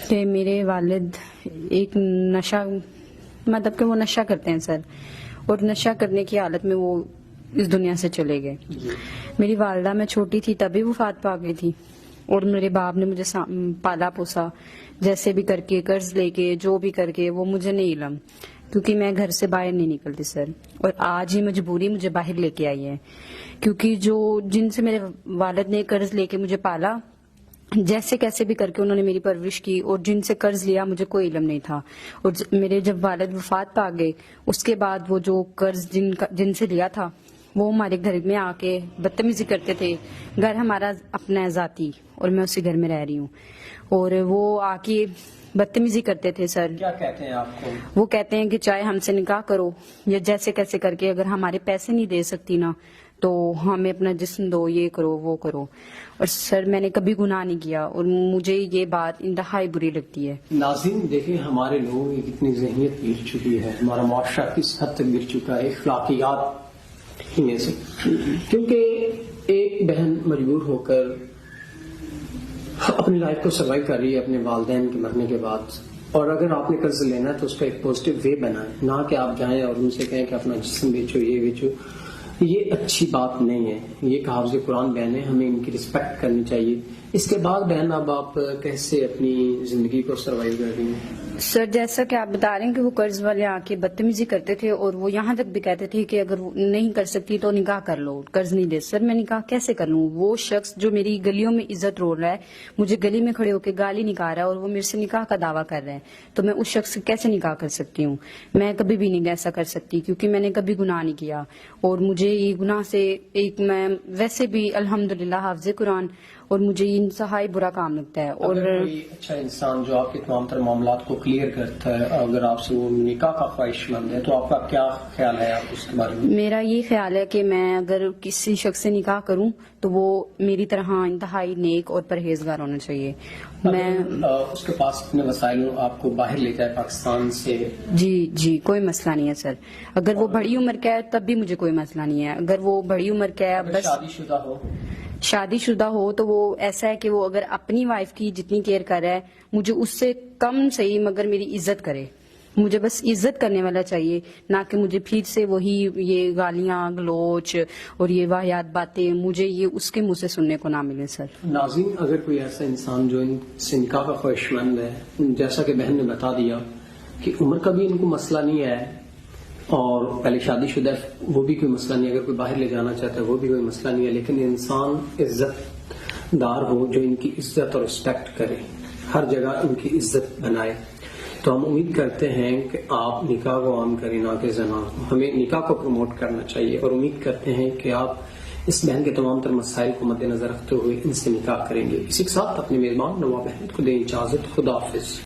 کہ میرے والد ایک نشہ مطلب کہ وہ نشہ کرتے ہیں سر، اور نشہ کرنے کی حالت میں وہ اس دنیا سے چلے گئے. میری والدہ میں چھوٹی تھی تبھی وفات پا گئی تھی، اور میرے باپ نے مجھے پالا پوسا جیسے بھی کر کے، قرض لے کے، جو بھی کر کے. وہ مجھے نہیں علم، کیونکہ میں گھر سے باہر نہیں نکلتی سر، اور آج ہی مجبوری مجھے باہر لے کے آئی ہے، کیونکہ جن سے میرے والد نے قرض لے کے مجھے پالا، جیسے کیسے بھی کر کے انہوں نے میری پرورش کی، اور جن سے قرض لیا مجھے کوئی علم نہیں تھا. اور میرے جب والد وفات پا گئے اس کے بعد وہ جو قرض جن سے لیا تھا وہ ہمارے گھر میں آ کے بدتمیزی کرتے تھے. گھر ہمارا اپنا ہے ذاتی، اور میں اسی گھر میں رہ رہی ہوں، اور وہ آ کے بدتمیزی کرتے تھے سر. کیا کہتے ہیں آپ کو؟ وہ کہتے ہیں کہ چاہے ہم سے نکاح کرو یا جیسے کیسے کر کے، اگر ہمارے پیسے نہیں دے سکتی نا تو ہمیں اپنا جسم دو، یہ کرو وہ کرو. اور سر میں نے کبھی گناہ نہیں کیا، اور مجھے یہ بات انتہائی بری لگتی ہے. ناظرین دیکھیں، ہمارے لوگوں کی کتنی ذہنیت گر چکی ہے، ہمارا معاشرہ کس حد تک گر چکا ہے اخلاقیات ہی میں سے. کیونکہ ایک بہن مجبور ہو کر اپنی لائف کو سروائیو کر رہی ہے اپنے والدین کے مرنے کے بعد، اور اگر آپ نے قرض لینا ہے تو اس کا ایک پازیٹیو وے بنائیں، نہ کہ آپ جائیں اور ان سے کہیں کہ اپنا جسم بیچو، یہ بیچو. یہ اچھی بات نہیں ہے. یہ کہ حافظ قرآن بہن ہے، ہمیں ان کی رسپیکٹ کرنی چاہیے. اس کے بعد بہن اب آپ کیسے اپنی زندگی کو سروائیو کر رہی ہیں؟ سر جیسا کہ آپ بتا رہے ہیں کہ وہ قرض والے آ کے بدتمیزی کرتے تھے، اور وہ یہاں تک بھی کہتے تھے کہ اگر وہ نہیں کر سکتی تو نکاح کر لو، قرض نہیں دے. سر میں نکاح کیسے کر لوں؟ وہ شخص جو میری گلیوں میں عزت رول رہا ہے، مجھے گلی میں کھڑے ہو کے گالی نکال رہا ہے، اور وہ میرے سے نکاح کا دعویٰ کر رہا ہے، تو میں اس شخص سے کیسے نکاح کر سکتی ہوں؟ میں کبھی بھی نہیں ایسا کر سکتی، کیونکہ میں نے کبھی گناہ نہیں کیا. اور مجھے یہ گناہ سے میں ویسے بھی الحمدللہ حافظ قرآن، اور مجھے یہ انتہائی برا کام لگتا ہے. اور اگر کوئی اچھا انسان جو آپ کے تمام تر معاملات کو کلیئر کرتا ہے، اگر آپ سے وہ نکاح کا خواہش مند ہے، تو آپ کا کیا خیال ہے آپ اس کے بارے میں؟ میرا یہ خیال ہے کہ میں اگر کسی شخص سے نکاح کروں تو وہ میری طرح انتہائی نیک اور پرہیزگار ہونا چاہیے. میں اس کے پاس اپنے وسائل آپ کو باہر لے جائے پاکستان سے؟ جی کوئی مسئلہ نہیں ہے سر. اگر وہ بڑی عمر کا ہے تب بھی مجھے کوئی مسئلہ نہیں ہے. اگر وہ بڑی عمر کا ہے، بس شادی شدہ ہو تو وہ ایسا ہے کہ وہ اگر اپنی وائف کی جتنی کیئر کر رہا ہے، مجھے اس سے کم صحیح مگر میری عزت کرے. مجھے بس عزت کرنے والا چاہیے، نہ کہ مجھے پھر سے وہی یہ گالیاں گلوچ اور یہ واہیات باتیں مجھے یہ اس کے منہ سے سننے کو نہ ملے. سر ناظرین، اگر کوئی ایسا انسان جو ان سے نکاح کا خواہش مند ہے، جیسا کہ بہن نے بتا دیا کہ عمر کا بھی ان کو مسئلہ نہیں ہے، اور پہلے شادی شدہ وہ بھی کوئی مسئلہ نہیں، اگر کوئی باہر لے جانا چاہتا ہے وہ بھی کوئی مسئلہ نہیں ہے، لیکن انسان عزت دار ہو جو ان کی عزت اور رسپیکٹ کرے، ہر جگہ ان کی عزت بنائے. تو ہم امید کرتے ہیں کہ آپ نکاح کو عام کریں، نہ کہ زنا. ہمیں نکاح کو پروموٹ کرنا چاہیے، اور امید کرتے ہیں کہ آپ اس بہن کے تمام تر مسائل کو مد نظر رکھتے ہوئے ان سے نکاح کریں گے. اسی کے ساتھ اپنے میزبان نواب احمد کو دیں اجازت. خدا حافظ.